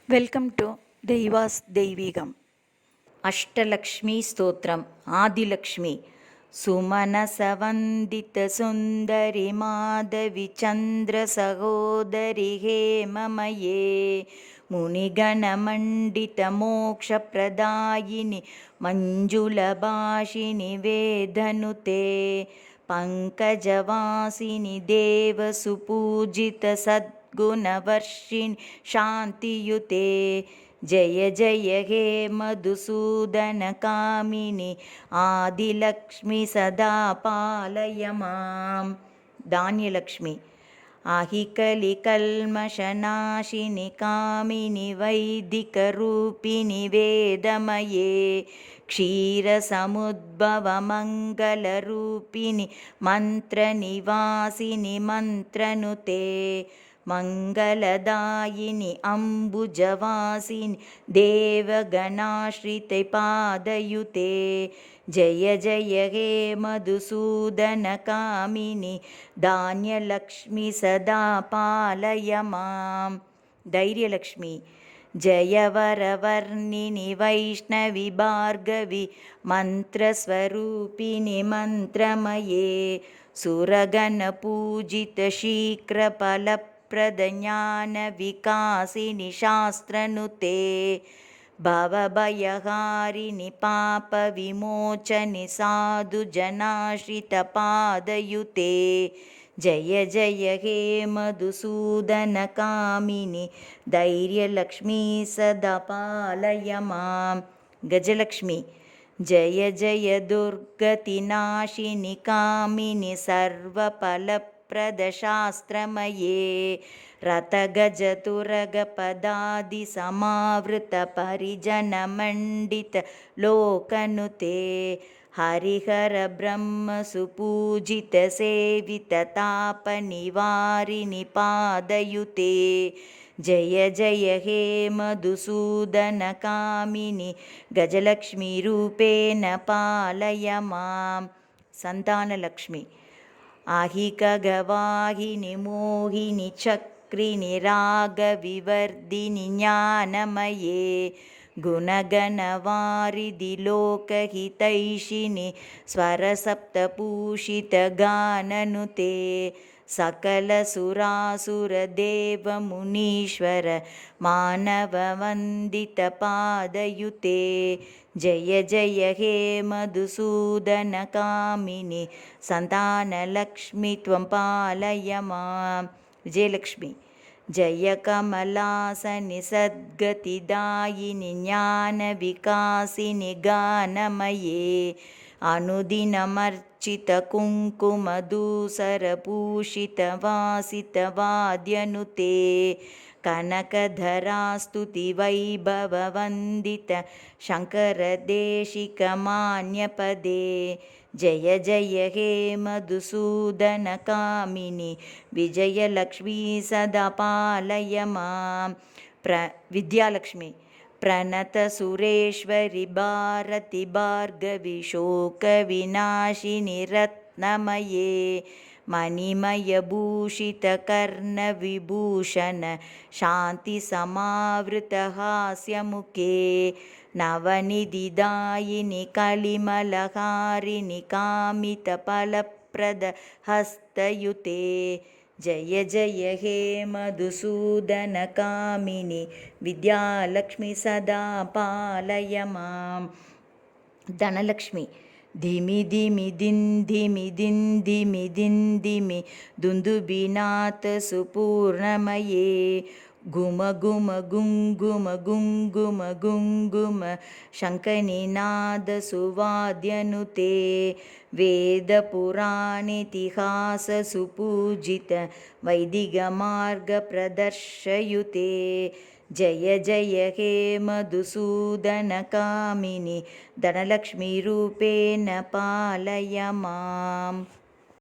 Welcome to దైవాస్ దైవీగం. అష్టలక్ష్మీ స్తోత్రం. ఆదిలక్ష్మి. సుమనసవందిత సుందరి మాధవి చంద్ర సహోదరి హేమమయే మునిగణమండిత మోక్షప్రదాయిని మంజుల భాషిని వేదనుతే పంకజవాసిని దేవసుపూజిత సద్గుణవర్షిణి శాంతియుతే జయ జయ హే మధుసూదన కామిని ఆదిలక్ష్మి సదా పాలయ మాం. ధాన్యలక్ష్మి. ఆహికలి కల్మషనాశిని కామిని వైదిక రూపిణి వేదమయే క్షీరసముద్భవ మంగళ రూపిణి మంత్రనివాసిని మంత్రనుతే మంగళదాయిని అంబుజవాసిని దేవగణాశ్రిత పాదయుతే జయ జయ హే మధుసూదన కామిని ధాన్యలక్ష్మి సదా పాలయ మాం. ధైర్యలక్ష్మి. జయవరవర్ణిని వైష్ణవి భార్గవి మంత్రస్వరూపిణి మంత్రమయే సురగణ పూజిత శీఘ్రఫలప్రద జ్ఞాన వికాసిని శాస్త్రనుతే భవభయహారిణి పాప విమోచని సాధు జనాశ్రిత పాదయుతే జయ జయ హే మధుసూదన కామిని ధైర్యలక్ష్మీ సదా పాలయ మాం. గజలక్ష్మి. జయ జయ దుర్గతినాశిని కామిని సర్వఫలప్రద శాస్త్రమయే రథగజతురగ పదాది సమావృత పరిజన మండిత లోకనుతే హరిహర బ్రహ్మ సుపూజిత సేవిత తాప నివారిణి పాదయుతే జయ జయ హే మధుసూదన కామిని గజలక్ష్మీ రూపేణ పాలయ మాం. సంతానలక్ష్మి. ఆహిక గవాహిని మోహిని చక్రిని రాగ వివర్ధిని జ్ఞానమయే గుణగణవారిధి లోకహితైషిని స్వరసప్తభూషిత గాననుతే సకల సురాసుర దేవ మునీశ్వర మానవ వందిత పాదయుతే జయ జయ హే మధుసూదన కామిని సంతానలక్ష్మి త్వం పాలయ మాం. విజయలక్ష్మి. జయ కమలాసని సద్గతిదాయిని జ్ఞాన వికాసిని గానమయే అనుదినమర్చిత కుంకుమధూసర భూషిత వాసిత వాద్యనుతే కనకధరాస్తుతి వైభవ వందిత శంకర దేశిక మాన్యపదే జయ జయ హే మధుసూదన కామిని విజయలక్ష్మీ సదా పాలయ మాం. విద్యాలక్ష్మి. ప్రణత సురేశ్వరి భారతి భార్గవి శోక వినాశిని రత్నమయే మణిమయ భూషిత కర్ణ విభూషణ శాంతి సమావృత హాస్యముఖే నవనిధిదాయిని కలిమలహారిణి కామిత ఫలప్రద హస్తయుతే జయ జయ హే మధుసూదన కామిని విద్యాలక్ష్మి సదా పాలయ మాం. ధనలక్ష్మి. ధిమి ధిమి దిన్ ధిమి దిన్ ధిమి దిన్ ధిమి దుందుబినాథ సుపూర్ణమయే గుమ గుమ గుంగుమ గుంగుమ గుంగుమ శంఖనినాద సువాద్యనుతే వేద పురాణితిహాస సుపూజిత వైదిక మార్గ ప్రదర్శయుతే జయ జయ హే మధుసూదన కామిని ధనలక్ష్మీ రూపేణ పాలయ మాం.